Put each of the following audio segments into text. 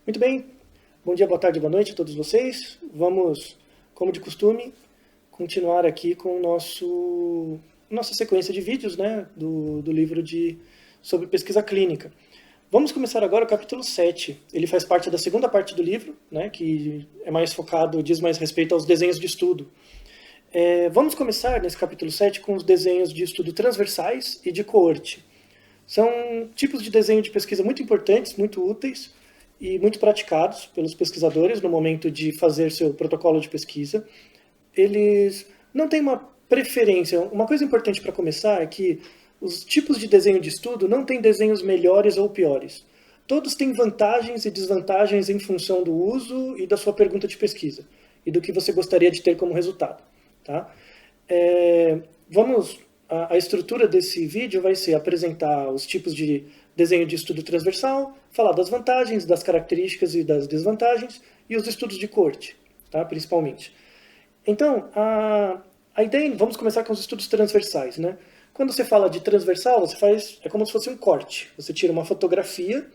Muito bem, bom dia, boa tarde, boa noite a todos vocês. Vamos, como de costume, continuar aqui com nossa sequência de vídeos, né, do livro sobre pesquisa clínica. Vamos começar agora o capítulo 7. Ele faz parte da segunda parte do livro, né, que é mais focado, diz mais respeito aos desenhos de estudo. Vamos começar nesse capítulo 7 com os desenhos de estudo transversais e de coorte. São tipos de desenho de pesquisa muito importantes, muito úteis e muito praticados pelos pesquisadores no momento de fazer seu protocolo de pesquisa. Eles não têm uma preferência. Uma coisa importante para começar é que os tipos de desenho de estudo não têm desenhos melhores ou piores. Todos têm vantagens e desvantagens em função do uso e da sua pergunta de pesquisa e do que você gostaria de ter como resultado. Tá? A estrutura desse vídeo vai ser apresentar os tipos de desenho de estudo transversal, falar das vantagens, das características e das desvantagens, e os estudos de coorte, tá? Principalmente. Então, a ideia, vamos começar com os estudos transversais, né? Quando você fala de transversal, é como se fosse um corte. Você tira uma fotografia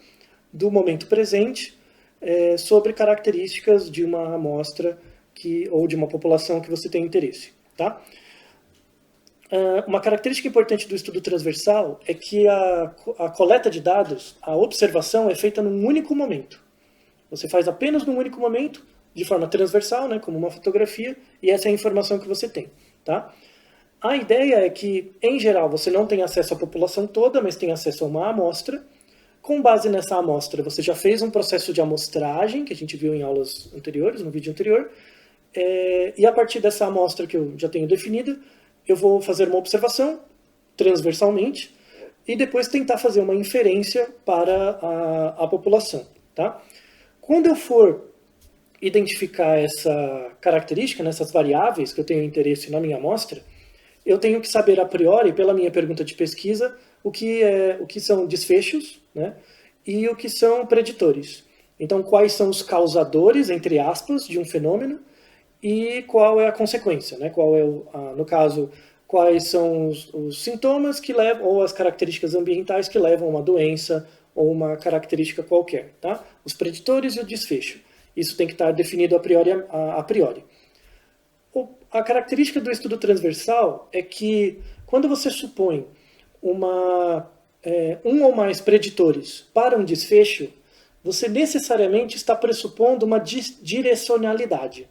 do momento presente sobre características de uma amostra ou de uma população que você tem interesse, tá? Uma característica importante do estudo transversal é que a coleta de dados, a observação é feita num único momento. Você faz apenas num único momento, de forma transversal, né, como uma fotografia, e essa é a informação que você tem. Tá? A ideia é que, em geral, você não tem acesso à população toda, mas tem acesso a uma amostra. Com base nessa amostra, você já fez um processo de amostragem, que a gente viu em aulas anteriores, no vídeo anterior, e a partir dessa amostra que eu já tenho definida, eu vou fazer uma observação transversalmente e depois tentar fazer uma inferência para a população. Tá? Quando eu for identificar essa característica, essas variáveis que eu tenho interesse na minha amostra, eu tenho que saber a priori, pela minha pergunta de pesquisa, o que são desfechos, né, e o que são preditores. Então, quais são os causadores, entre aspas, de um fenômeno, e qual é a consequência, né? No caso, quais são os sintomas que levam, ou as características ambientais que levam a uma doença ou uma característica qualquer, tá? Os preditores e o desfecho. Isso tem que estar definido a priori. A característica do estudo transversal é que quando você supõe um ou mais preditores para um desfecho, você necessariamente está pressupondo uma direcionalidade.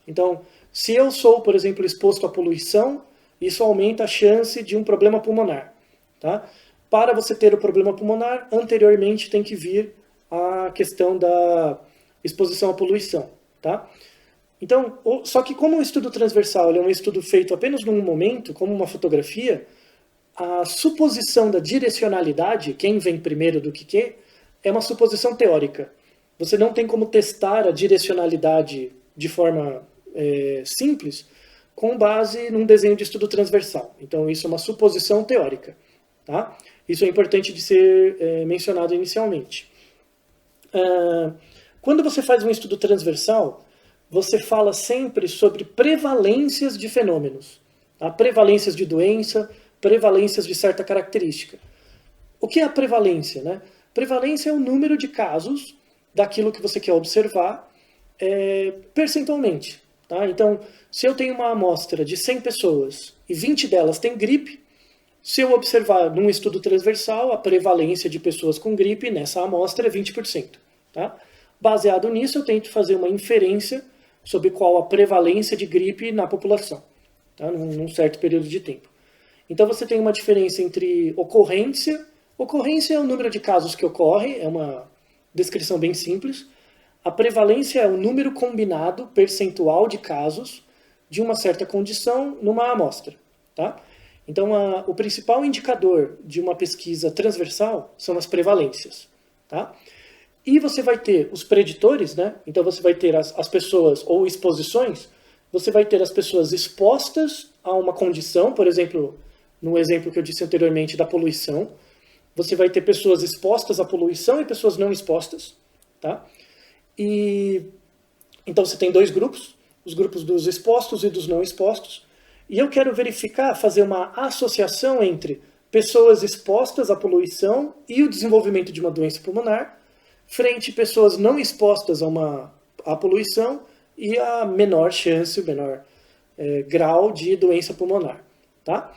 Então, se eu sou, por exemplo, exposto à poluição, isso aumenta a chance de um problema pulmonar. Tá? Para você ter o problema pulmonar, anteriormente tem que vir a questão da exposição à poluição. Tá? Então, só que como o estudo transversal é um estudo feito apenas num momento, como uma fotografia, a suposição da direcionalidade, quem vem primeiro do que, é uma suposição teórica. Você não tem como testar a direcionalidade de forma simples, com base num desenho de estudo transversal. Então, isso é uma suposição teórica. Tá? Isso é importante de ser mencionado inicialmente. Quando você faz um estudo transversal, você fala sempre sobre prevalências de fenômenos. Tá? Prevalências de doença, prevalências de certa característica. O que é a prevalência? Né? Prevalência é o número de casos daquilo que você quer observar percentualmente. Tá? Então, se eu tenho uma amostra de 100 pessoas e 20 delas têm gripe, se eu observar num estudo transversal, a prevalência de pessoas com gripe nessa amostra é 20%. Tá? Baseado nisso, eu tento fazer uma inferência sobre qual a prevalência de gripe na população, tá? Num certo período de tempo. Então, você tem uma diferença entre ocorrência. Ocorrência é o número de casos que ocorre, é uma descrição bem simples. A prevalência é o número combinado percentual de casos de uma certa condição numa amostra. Tá? Então, o principal indicador de uma pesquisa transversal são as prevalências. Tá? E você vai ter os preditores, né? Então você vai ter as pessoas, ou exposições, você vai ter as pessoas expostas a uma condição, por exemplo, no exemplo que eu disse anteriormente da poluição, você vai ter pessoas expostas à poluição e pessoas não expostas. Tá? Então você tem dois grupos, os grupos dos expostos e dos não expostos, e eu quero fazer uma associação entre pessoas expostas à poluição e o desenvolvimento de uma doença pulmonar, frente a pessoas não expostas à poluição e a menor chance, o menor grau de doença pulmonar. Tá?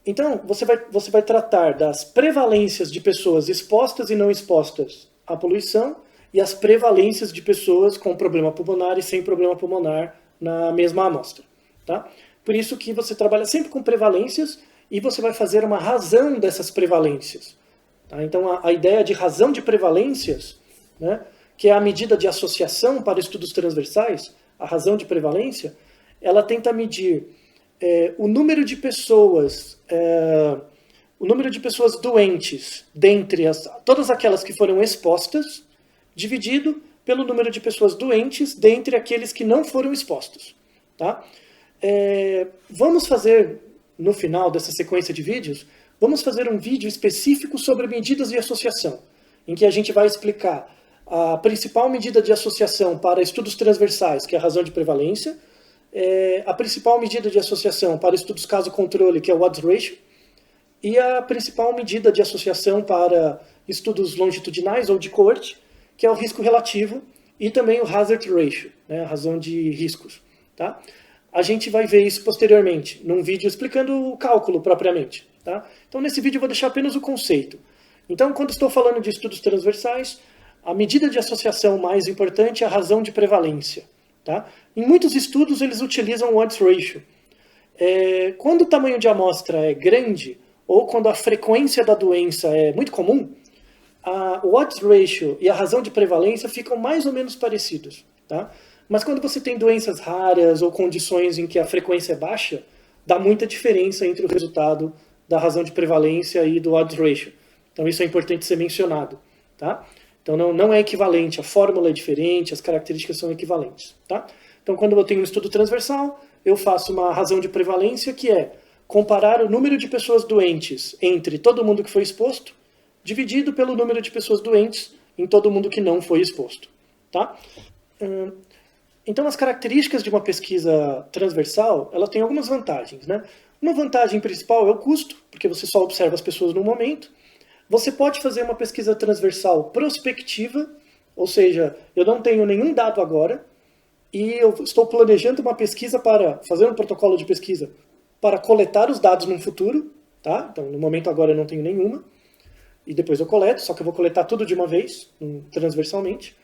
Então, você vai tratar das prevalências de pessoas expostas e não expostas à poluição e as prevalências de pessoas com problema pulmonar e sem problema pulmonar na mesma amostra. Tá? Por isso que você trabalha sempre com prevalências e você vai fazer uma razão dessas prevalências. Tá? Então, a ideia de razão de prevalências, né, que é a medida de associação para estudos transversais, a razão de prevalência, ela tenta medir o número de pessoas doentes dentre todas aquelas que foram expostas, dividido pelo número de pessoas doentes dentre aqueles que não foram expostos. Tá? Vamos fazer, no final dessa sequência de vídeos, vamos fazer um vídeo específico sobre medidas de associação, em que a gente vai explicar a principal medida de associação para estudos transversais, que é a razão de prevalência, a principal medida de associação para estudos caso-controle, que é o odds ratio, e a principal medida de associação para estudos longitudinais ou de coorte, que é o risco relativo, e também o hazard ratio, né, a razão de riscos. Tá? A gente vai ver isso posteriormente, num vídeo explicando o cálculo propriamente. Tá? Então, nesse vídeo eu vou deixar apenas o conceito. Então, quando estou falando de estudos transversais, a medida de associação mais importante é a razão de prevalência. Tá? Em muitos estudos, eles utilizam o odds ratio. Quando o tamanho de amostra é grande, ou quando a frequência da doença é muito comum, o odds ratio e a razão de prevalência ficam mais ou menos parecidos. Tá? Mas quando você tem doenças raras ou condições em que a frequência é baixa, dá muita diferença entre o resultado da razão de prevalência e do odds ratio. Então isso é importante ser mencionado. Tá? Então não é equivalente, a fórmula é diferente, as características são equivalentes. Tá? Então quando eu tenho um estudo transversal, eu faço uma razão de prevalência que é comparar o número de pessoas doentes entre todo mundo que foi exposto, dividido pelo número de pessoas doentes em todo mundo que não foi exposto. Tá? Então as características de uma pesquisa transversal, ela tem algumas vantagens. Né? Uma vantagem principal é o custo, porque você só observa as pessoas no momento. Você pode fazer uma pesquisa transversal prospectiva, ou seja, eu não tenho nenhum dado agora, e eu estou planejando uma pesquisa para fazer um protocolo de pesquisa para coletar os dados no futuro. Tá? Então, no momento agora eu não tenho nenhuma, e depois eu coleto, só que eu vou coletar tudo de uma vez, transversalmente.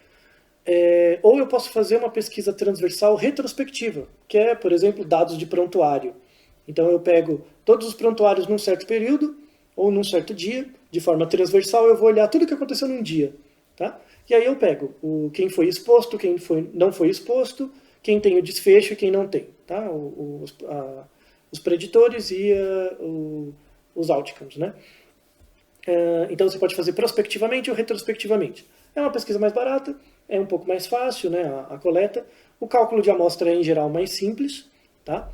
Ou eu posso fazer uma pesquisa transversal retrospectiva, que é, por exemplo, dados de prontuário. Então eu pego todos os prontuários num certo período, ou num certo dia, de forma transversal, eu vou olhar tudo o que aconteceu num dia. Tá? E aí eu pego quem foi exposto, quem não foi exposto, quem tem o desfecho e quem não tem. Tá? Os preditores e os outcomes. Né? Então você pode fazer prospectivamente ou retrospectivamente. É uma pesquisa mais barata, é um pouco mais fácil, né, a coleta. O cálculo de amostra é, em geral, mais simples. Tá?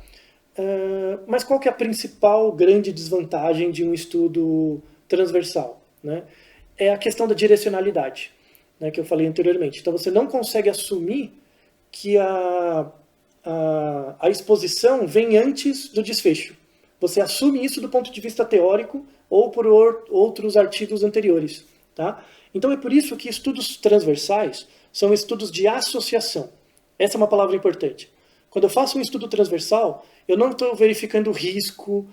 Mas qual que é a principal grande desvantagem de um estudo transversal? Né? É a questão da direcionalidade, né, que eu falei anteriormente. Então você não consegue assumir que a exposição vem antes do desfecho. Você assume isso do ponto de vista teórico ou por outros artigos anteriores. Tá? Então é por isso que estudos transversais são estudos de associação. Essa é uma palavra importante. Quando eu faço um estudo transversal, eu não estou verificando risco,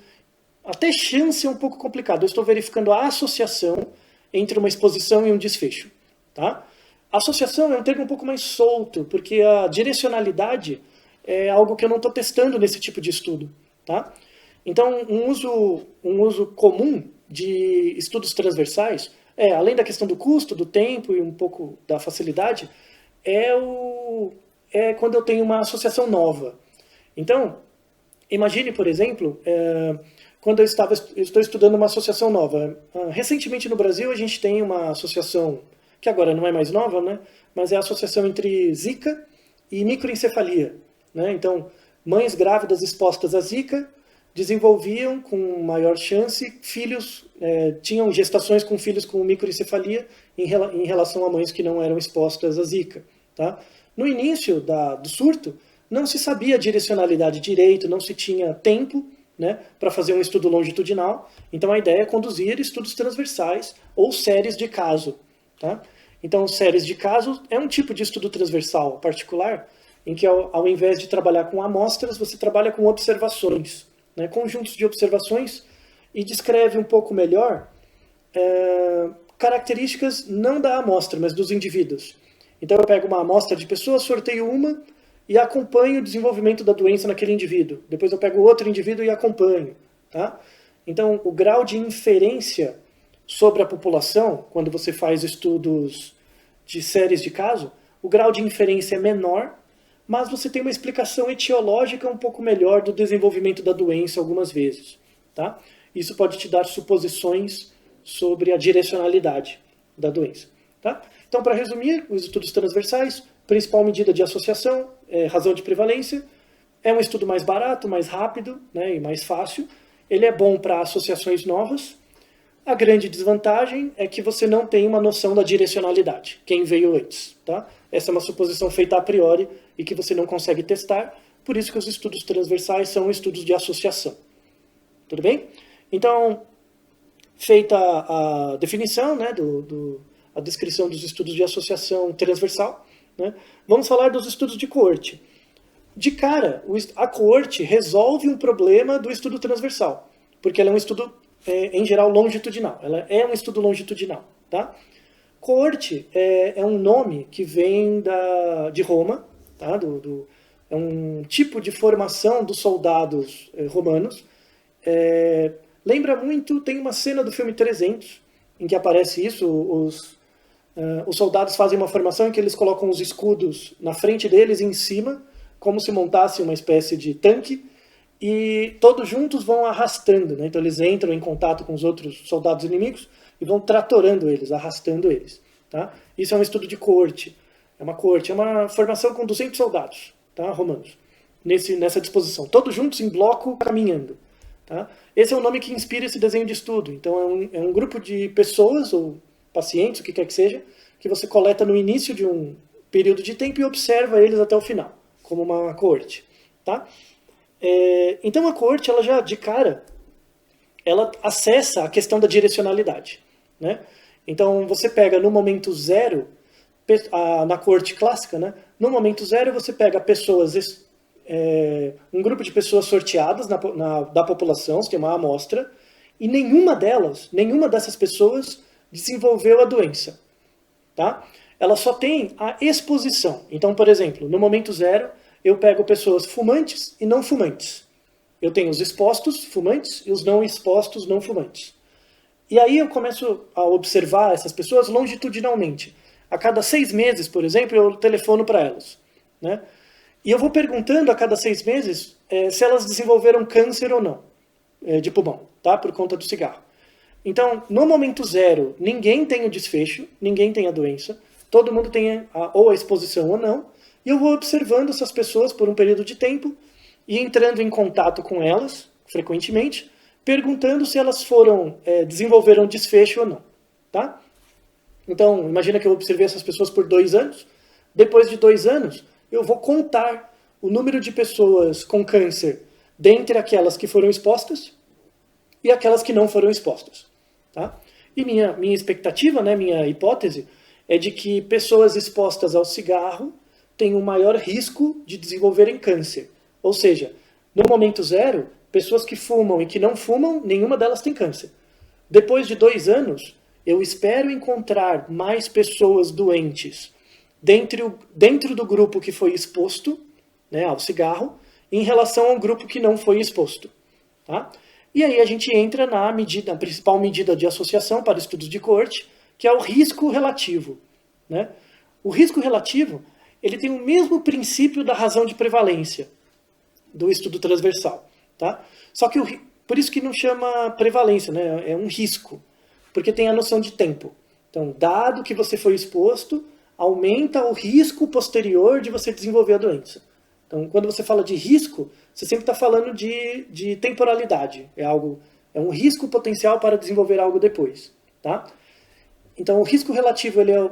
até chance é um pouco complicado, eu estou verificando a associação entre uma exposição e um desfecho. Tá? Associação é um termo um pouco mais solto, porque a direcionalidade é algo que eu não estou testando nesse tipo de estudo. Tá? Então, um uso comum de estudos transversais, além da questão do custo, do tempo e um pouco da facilidade, é quando eu tenho uma associação nova. Então, imagine, por exemplo, quando eu estou estudando uma associação nova. Recentemente no Brasil a gente tem uma associação, que agora não é mais nova, né, mas é a associação entre Zika e microencefalia. Né? Então, mães grávidas expostas à Zika desenvolviam com maior chance filhos, tinham gestações com filhos com microencefalia em relação a mães que não eram expostas à Zika. Tá? No início do surto, não se sabia a direcionalidade direito, não se tinha tempo, né, para fazer um estudo longitudinal. Então a ideia é conduzir estudos transversais ou séries de caso. Tá? Então, séries de casos é um tipo de estudo transversal particular, em que ao invés de trabalhar com amostras, você trabalha com observações, né, conjuntos de observações, e descreve um pouco melhor características não da amostra, mas dos indivíduos. Então eu pego uma amostra de pessoas, sorteio uma e acompanho o desenvolvimento da doença naquele indivíduo. Depois eu pego outro indivíduo e acompanho. Tá? Então o grau de inferência sobre a população, quando você faz estudos de séries de caso, o grau de inferência é menor, mas você tem uma explicação etiológica um pouco melhor do desenvolvimento da doença algumas vezes. Tá? Isso pode te dar suposições sobre a direcionalidade da doença. Tá? Então, para resumir, os estudos transversais, principal medida de associação, razão de prevalência, é um estudo mais barato, mais rápido, né, e mais fácil. Ele é bom para associações novas. A grande desvantagem é que você não tem uma noção da direcionalidade, quem veio antes. Tá? Essa é uma suposição feita a priori e que você não consegue testar, por isso que os estudos transversais são estudos de associação. Tudo bem? Então, feita a definição, né, a descrição dos estudos de associação transversal, né, vamos falar dos estudos de coorte. De cara, a coorte resolve um problema do estudo transversal, porque ela é um estudo, em geral, longitudinal. Ela é um estudo longitudinal. Tá? Coorte é um nome que vem de Roma, tá? É um tipo de formação dos soldados romanos. Lembra muito, tem uma cena do filme 300, em que aparece isso, os soldados fazem uma formação em que eles colocam os escudos na frente deles e em cima, como se montasse uma espécie de tanque, e todos juntos vão arrastando, né? Então eles entram em contato com os outros soldados inimigos e vão tratorando eles, arrastando eles. Tá? Isso é um estudo de coorte. É uma formação com 200 soldados, tá? Romanos, nessa disposição, todos juntos em bloco, caminhando. Tá? Esse é o nome que inspira esse desenho de estudo. Então é um grupo de pessoas, ou pacientes, o que quer que seja, que você coleta no início de um período de tempo e observa eles até o final, como uma coorte. Tá? Então a coorte, ela já, de cara, ela acessa a questão da direcionalidade. Né? Então você pega no momento zero, na coorte clássica, né? No momento zero você pega pessoas... um grupo de pessoas sorteadas da população, você tem uma amostra, e nenhuma dessas pessoas desenvolveu a doença. Tá? Ela só tem a exposição. Então, por exemplo, no momento zero, eu pego pessoas fumantes e não fumantes. Eu tenho os expostos fumantes e os não expostos não fumantes. E aí eu começo a observar essas pessoas longitudinalmente. A cada 6 meses, por exemplo, eu telefono para elas. Né? E eu vou perguntando a cada 6 meses se elas desenvolveram câncer ou não, de pulmão, tá? Por conta do cigarro. Então, no momento zero, ninguém tem o desfecho, ninguém tem a doença, todo mundo tem ou a exposição ou não, e eu vou observando essas pessoas por um período de tempo e entrando em contato com elas, frequentemente, perguntando se elas desenvolveram desfecho ou não. Tá? Então, imagina que eu observei essas pessoas por 2 anos, depois de 2 anos, eu vou contar o número de pessoas com câncer dentre aquelas que foram expostas e aquelas que não foram expostas. Tá? E minha expectativa, né, minha hipótese, é de que pessoas expostas ao cigarro têm um maior risco de desenvolverem câncer. Ou seja, no momento zero, pessoas que fumam e que não fumam, nenhuma delas tem câncer. Depois de 2 anos, eu espero encontrar mais pessoas doentes dentro do grupo que foi exposto, né, ao cigarro, em relação ao grupo que não foi exposto. Tá? E aí a gente entra na principal medida de associação para estudos de coorte, que é o risco relativo. Né? O risco relativo, ele tem o mesmo princípio da razão de prevalência do estudo transversal. Tá? Só que por isso que não chama prevalência, né? É um risco, porque tem a noção de tempo. Então, dado que você foi exposto, aumenta o risco posterior de você desenvolver a doença. Então, quando você fala de risco, você sempre está falando de temporalidade. É um risco potencial para desenvolver algo depois. Tá? Então, o risco relativo ele é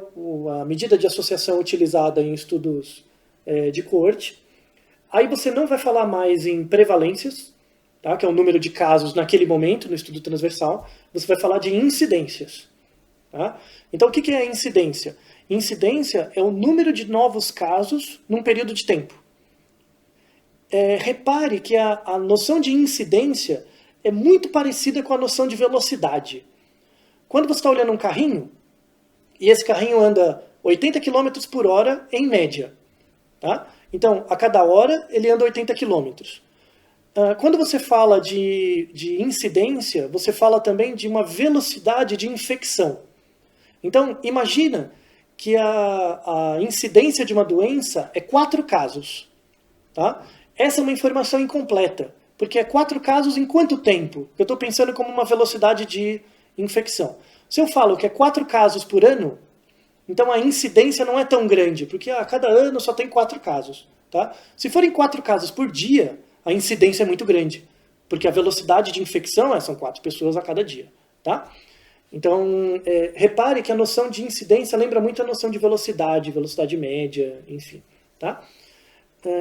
a medida de associação utilizada em estudos de coorte. Aí você não vai falar mais em prevalências, tá? Que é o número de casos naquele momento, no estudo transversal. Você vai falar de incidências. Tá? Então, o que é a incidência? Incidência é o número de novos casos num período de tempo. Repare que a noção de incidência é muito parecida com a noção de velocidade. Quando você está olhando um carrinho, e esse carrinho anda 80 km por hora em média. Tá? Então, a cada hora ele anda 80 km. Quando você fala de incidência, você fala também de uma velocidade de infecção. Então, imagina que a incidência de uma doença é 4 casos. Tá? Essa é uma informação incompleta, porque é 4 casos em quanto tempo? Eu estou pensando como uma velocidade de infecção. Se eu falo que é 4 casos por ano, então a incidência não é tão grande, porque a cada ano só tem 4 casos. Tá? Se forem 4 casos por dia, a incidência é muito grande, porque a velocidade de infecção são 4 pessoas a cada dia. Tá? Então, repare que a noção de incidência lembra muito a noção de velocidade, velocidade média, enfim. Tá?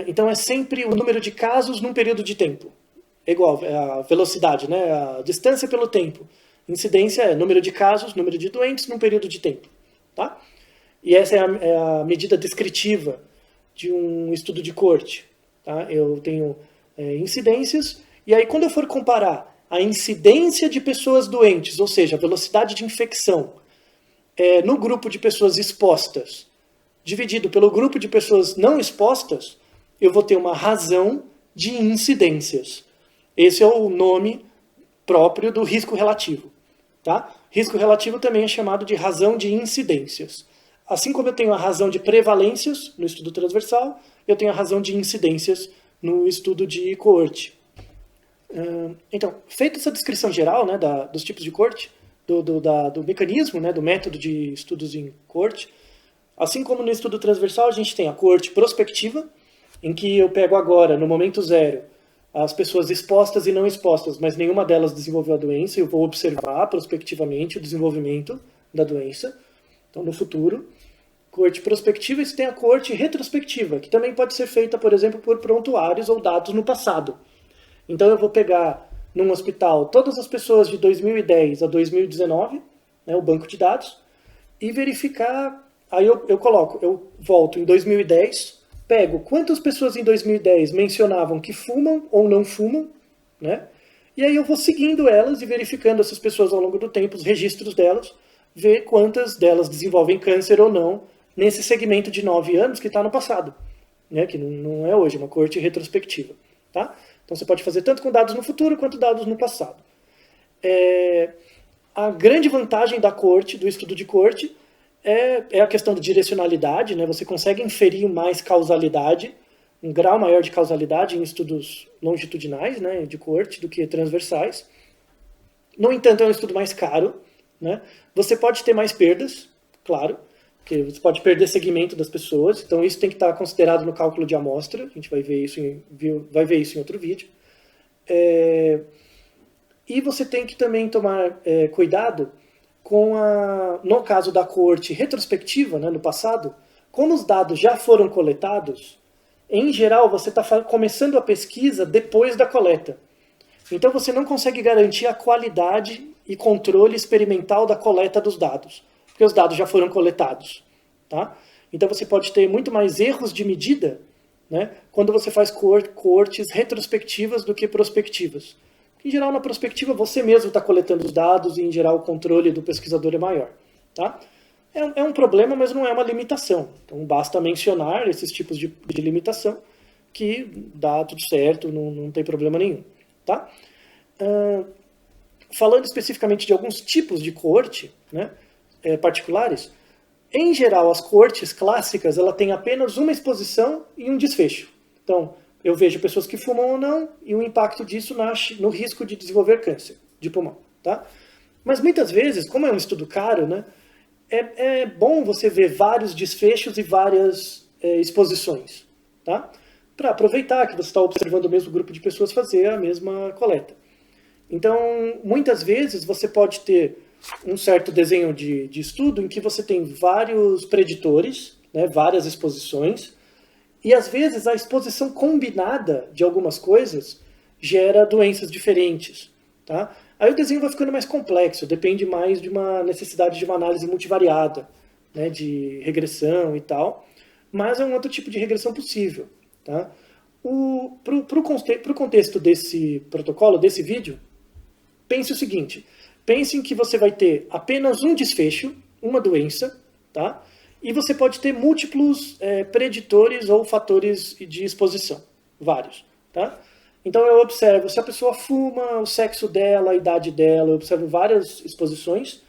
Então é sempre o número de casos num período de tempo. É igual a velocidade, né? A distância pelo tempo. Incidência é número de casos, número de doentes num período de tempo. Tá? E essa é a medida descritiva de um estudo de corte. Tá? Eu tenho incidências, e aí quando eu for comparar a incidência de pessoas doentes, ou seja, a velocidade de infecção, no grupo de pessoas expostas, dividido pelo grupo de pessoas não expostas, eu vou ter uma razão de incidências. Esse é o nome próprio do risco relativo. Tá? Risco relativo também é chamado de razão de incidências. Assim como eu tenho a razão de prevalências no estudo transversal, eu tenho a razão de incidências no estudo de coorte. Então, feita essa descrição geral, né, dos tipos de coorte, do mecanismo, né, do método de estudos em coorte, assim como no estudo transversal, a gente tem a coorte prospectiva, em que eu pego agora, no momento zero, as pessoas expostas e não expostas, mas nenhuma delas desenvolveu a doença, e eu vou observar prospectivamente o desenvolvimento da doença. Então, no futuro, coorte prospectiva, e você tem a coorte retrospectiva, que também pode ser feita, por exemplo, por prontuários ou dados no passado. Então, eu vou pegar num hospital todas as pessoas de 2010 a 2019, né, o banco de dados, e verificar. Aí eu volto em 2010, pego quantas pessoas em 2010 mencionavam que fumam ou não fumam, né? E aí eu vou seguindo elas e verificando essas pessoas ao longo do tempo, os registros delas, ver quantas delas desenvolvem câncer ou não nesse segmento de 9 anos que está no passado, né? Que não é hoje, é uma coorte retrospectiva. Tá? Então você pode fazer tanto com dados no futuro quanto dados no passado. A grande vantagem da coorte, do estudo de coorte, é a questão da direcionalidade, né? Você consegue inferir mais causalidade, um grau maior de causalidade em estudos longitudinais, né, de coorte, do que transversais. No entanto, é um estudo mais caro, né? Você pode ter mais perdas, claro, porque você pode perder segmento das pessoas, então isso tem que estar considerado no cálculo de amostra, a gente vai ver isso em outro vídeo. E você tem que também tomar cuidado com no caso da coorte retrospectiva, né, no passado, como os dados já foram coletados, em geral você está começando a pesquisa depois da coleta. Então você não consegue garantir a qualidade e controle experimental da coleta dos dados, porque os dados já foram coletados. Tá? Então você pode ter muito mais erros de medida, né, quando você faz coortes retrospectivas do que prospectivas. Em geral, na prospectiva, você mesmo está coletando os dados e, em geral, o controle do pesquisador é maior. Tá? É um problema, mas não é uma limitação. Então, basta mencionar esses tipos de limitação que dá tudo certo, não tem problema nenhum. Tá? Falando especificamente de alguns tipos de coorte, né, particulares, em geral, as coortes clássicas ela tem apenas uma exposição e um desfecho. Então, eu vejo pessoas que fumam ou não e o impacto disso no risco de desenvolver câncer de pulmão. Tá? Mas muitas vezes, como é um estudo caro, né, é bom você ver vários desfechos e várias exposições. Tá? Para aproveitar que você está observando o mesmo grupo de pessoas fazer a mesma coleta. Então, muitas vezes você pode ter um certo desenho de estudo em que você tem vários preditores, né, várias exposições, e às vezes a exposição combinada de algumas coisas gera doenças diferentes. Tá? Aí o desenho vai ficando mais complexo, depende mais de uma necessidade de uma análise multivariada. né, de regressão e tal, mas é um outro tipo de regressão possível. Tá? Para o contexto desse protocolo, desse vídeo, pense o seguinte, pense em que você vai ter apenas um desfecho, uma doença, tá? E você pode ter múltiplos preditores ou fatores de exposição, vários. Tá? Então eu observo se a pessoa fuma, o sexo dela, a idade dela, eu observo várias exposições,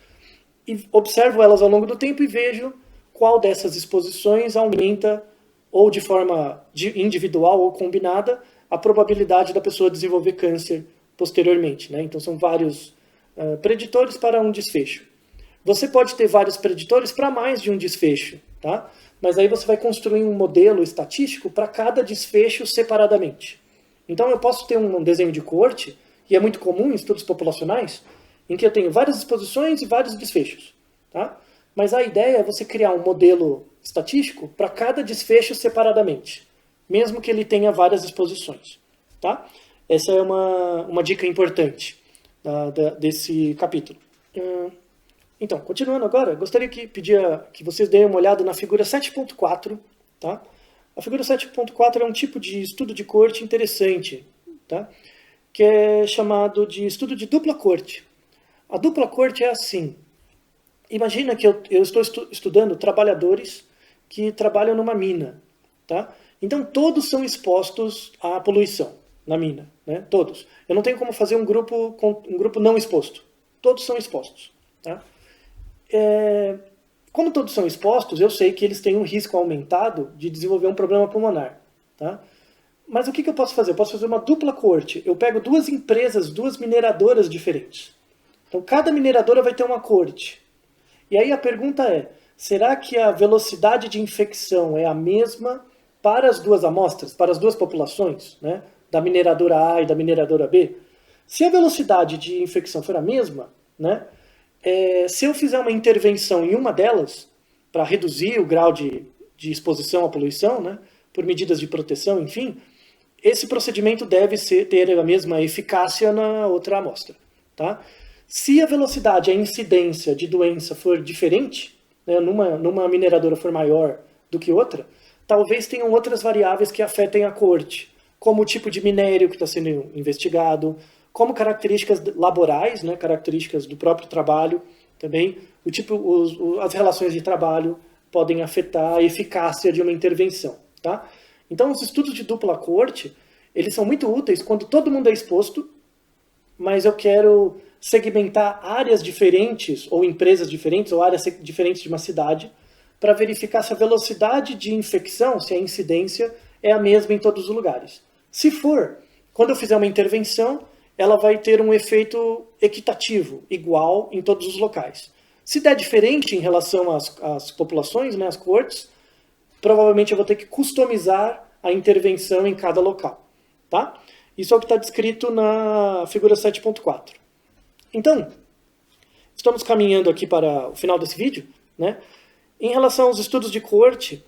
e observo elas ao longo do tempo e vejo qual dessas exposições aumenta, ou de forma individual ou combinada, a probabilidade da pessoa desenvolver câncer posteriormente. Né? Então são vários preditores para um desfecho. Você pode ter vários preditores para mais de um desfecho, tá? Mas aí você vai construir um modelo estatístico para cada desfecho separadamente. Então eu posso ter um desenho de coorte, e é muito comum em estudos populacionais, em que eu tenho várias exposições e vários desfechos. Tá? Mas a ideia é você criar um modelo estatístico para cada desfecho separadamente, mesmo que ele tenha várias exposições. Tá? Essa é uma dica importante desse capítulo. Então, continuando agora, gostaria que pedia que vocês deem uma olhada na figura 7.4. Tá? A figura 7.4 é um tipo de estudo de coorte interessante, tá? Que é chamado de estudo de dupla coorte. A dupla coorte é assim. Imagina que eu estou estudando trabalhadores que trabalham numa mina. Tá? Então todos são expostos à poluição na mina. Né? Todos. Eu não tenho como fazer um grupo não exposto. Todos são expostos. Tá? Como todos são expostos, eu sei que eles têm um risco aumentado de desenvolver um problema pulmonar. Tá? Mas o que eu posso fazer? Eu posso fazer uma dupla coorte. Eu pego duas empresas, duas mineradoras diferentes. Então cada mineradora vai ter uma coorte. E aí a pergunta é, será que a velocidade de infecção é a mesma para as duas amostras, para as duas populações, né? Da mineradora A e da mineradora B? Se a velocidade de infecção for a mesma, né? Se eu fizer uma intervenção em uma delas, para reduzir o grau de exposição à poluição, né? Por medidas de proteção, enfim, esse procedimento deve ter a mesma eficácia na outra amostra. Tá? Se a velocidade, a incidência de doença for diferente, né, numa mineradora for maior do que outra, talvez tenham outras variáveis que afetem a coorte, como o tipo de minério que está sendo investigado, como características laborais, né, características do próprio trabalho, também as relações de trabalho podem afetar a eficácia de uma intervenção. Tá? Então os estudos de dupla coorte, eles são muito úteis quando todo mundo é exposto, mas eu quero segmentar áreas diferentes, ou empresas diferentes, ou áreas diferentes de uma cidade, para verificar se a velocidade de infecção, se a incidência é a mesma em todos os lugares. Se for, quando eu fizer uma intervenção, ela vai ter um efeito equitativo, igual em todos os locais. Se der diferente em relação às populações, né, às coortes, provavelmente eu vou ter que customizar a intervenção em cada local. Tá? Isso é o que está descrito na figura 7.4. Então, estamos caminhando aqui para o final desse vídeo. Né? Em relação aos estudos de coorte,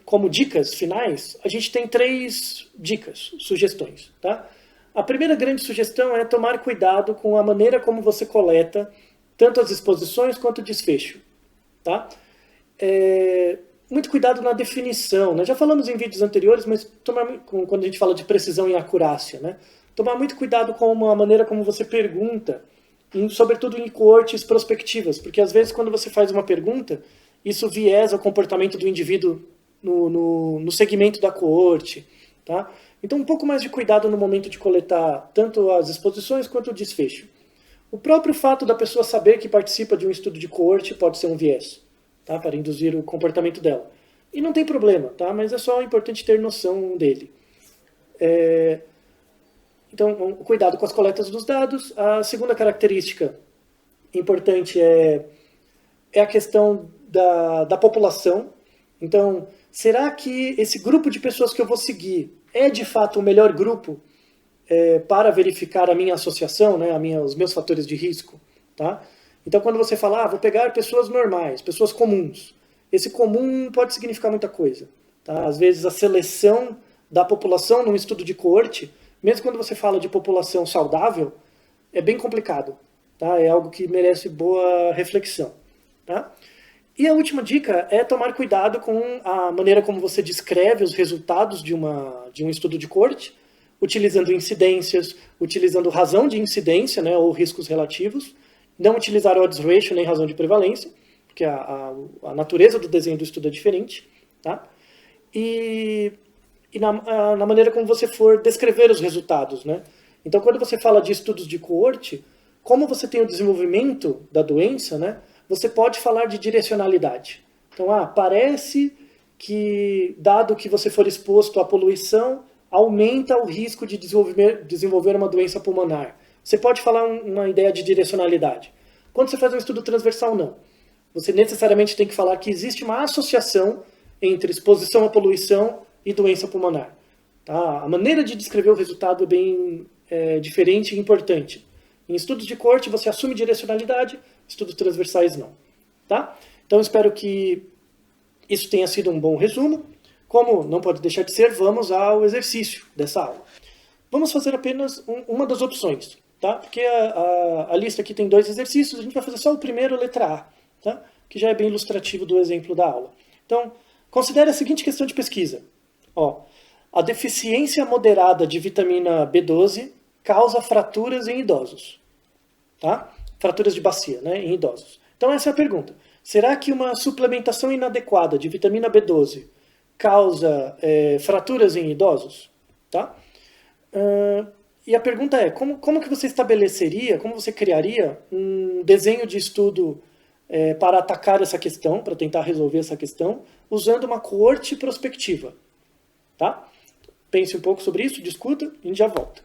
como dicas finais, a gente tem 3 dicas, sugestões. Tá? A primeira grande sugestão é tomar cuidado com a maneira como você coleta tanto as exposições quanto o desfecho. Tá? Muito cuidado na definição. Né? Já falamos em vídeos anteriores, mas quando a gente fala de precisão e acurácia, né? Tomar muito cuidado com a maneira como você pergunta, sobretudo em coortes prospectivas, porque às vezes quando você faz uma pergunta, isso viesa o comportamento do indivíduo no segmento da coorte. Tá? Então um pouco mais de cuidado no momento de coletar tanto as exposições quanto o desfecho. O próprio fato da pessoa saber que participa de um estudo de coorte pode ser um viés. Tá, para induzir o comportamento dela. E não tem problema, tá? Mas é só importante ter noção dele. Então, cuidado com as coletas dos dados. A segunda característica importante é a questão da população. Então, será que esse grupo de pessoas que eu vou seguir é de fato o melhor grupo para verificar a minha associação, né, os meus fatores de risco? Tá? Então, quando você fala, vou pegar pessoas normais, pessoas comuns, esse comum pode significar muita coisa. Tá? Às vezes, a seleção da população num estudo de coorte, mesmo quando você fala de população saudável, é bem complicado. Tá? É algo que merece boa reflexão. Tá? E a última dica é tomar cuidado com a maneira como você descreve os resultados de um estudo de corte, utilizando incidências, utilizando razão de incidência, né, ou riscos relativos, não utilizar odds ratio nem razão de prevalência, porque a natureza do desenho do estudo é diferente, tá? E na maneira como você for descrever os resultados, né? Então, quando você fala de estudos de coorte, como você tem o desenvolvimento da doença, né, você pode falar de direcionalidade. Então, parece que, dado que você for exposto à poluição, aumenta o risco de desenvolver uma doença pulmonar. Você pode falar uma ideia de direcionalidade. Quando você faz um estudo transversal, não. Você necessariamente tem que falar que existe uma associação entre exposição à poluição e doença pulmonar. Tá? A maneira de descrever o resultado é bem diferente e importante. Em estudos de corte, você assume direcionalidade, estudos transversais não. Tá? Então, espero que isso tenha sido um bom resumo. Como não pode deixar de ser, vamos ao exercício dessa aula. Vamos fazer apenas uma das opções, tá? Porque a lista aqui tem 2 exercícios, a gente vai fazer só o primeiro, letra A, tá? Que já é bem ilustrativo do exemplo da aula. Então, considere a seguinte questão de pesquisa. A deficiência moderada de vitamina B12 causa fraturas em idosos. Tá? Fraturas de bacia, né, em idosos. Então essa é a pergunta. Será que uma suplementação inadequada de vitamina B12 causa fraturas em idosos? Tá? E a pergunta é, como que você estabeleceria, como você criaria um desenho de estudo para atacar essa questão, para tentar resolver essa questão, usando uma coorte prospectiva? Tá? Pense um pouco sobre isso, discuta e a gente já volta.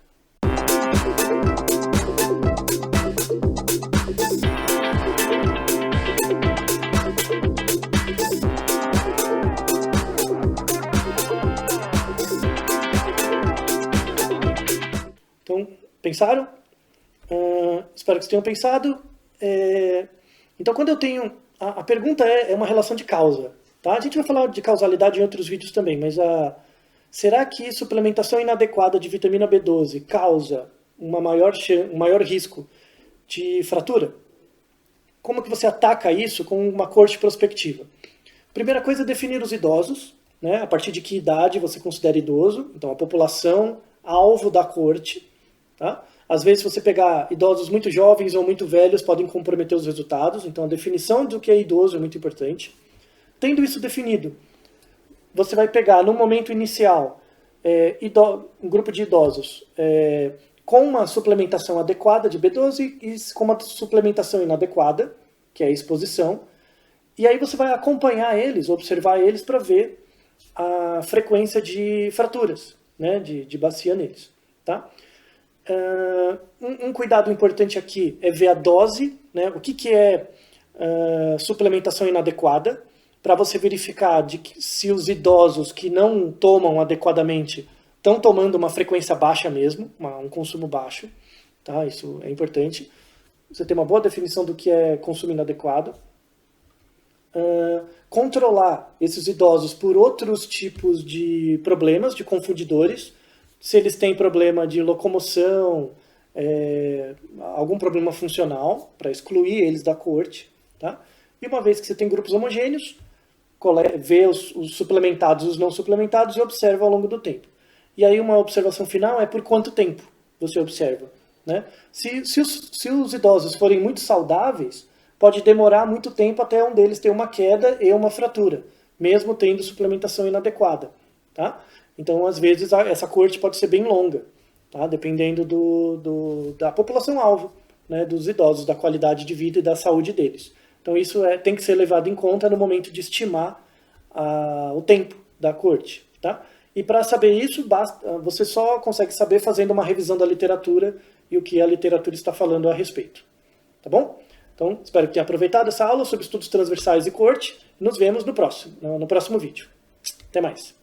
Então, pensaram? Espero que vocês tenham pensado. Então, quando eu tenho... A pergunta é uma relação de causa. Tá? A gente vai falar de causalidade em outros vídeos também, mas será que suplementação inadequada de vitamina B12 causa um maior risco de fratura? Como que você ataca isso com uma coorte prospectiva? Primeira coisa é definir os idosos, né? A partir de que idade você considera idoso. Então, a população alvo da coorte. Tá? Às vezes, se você pegar idosos muito jovens ou muito velhos, podem comprometer os resultados. Então, a definição do que é idoso é muito importante. Tendo isso definido, você vai pegar, no momento inicial, um grupo de idosos com uma suplementação adequada de B12 e com uma suplementação inadequada, que é a exposição. E aí você vai acompanhar eles, observar eles para ver a frequência de fraturas, né, de bacia neles. Tá? Um cuidado importante aqui é ver a dose, né, o que é suplementação inadequada, para você verificar se os idosos que não tomam adequadamente estão tomando uma frequência baixa mesmo, um consumo baixo. Tá? Isso é importante. Você tem uma boa definição do que é consumo inadequado. Controlar esses idosos por outros tipos de problemas, de confundidores. Se eles têm problema de locomoção, algum problema funcional, para excluir eles da coorte. Tá? E uma vez que você tem grupos homogêneos, vê os suplementados e os não suplementados e observa ao longo do tempo. E aí uma observação final é por quanto tempo você observa. Né? Se os idosos forem muito saudáveis, pode demorar muito tempo até um deles ter uma queda e uma fratura, mesmo tendo suplementação inadequada. Tá? Então, às vezes, essa coorte pode ser bem longa, tá? Dependendo da população-alvo, né? Dos idosos, da qualidade de vida e da saúde deles. Então, isso tem que ser levado em conta no momento de estimar o tempo da coorte. Tá? E para saber isso, você só consegue saber fazendo uma revisão da literatura e o que a literatura está falando a respeito. Tá bom? Então, espero que tenha aproveitado essa aula sobre estudos transversais e coorte. Nos vemos no próximo vídeo. Até mais.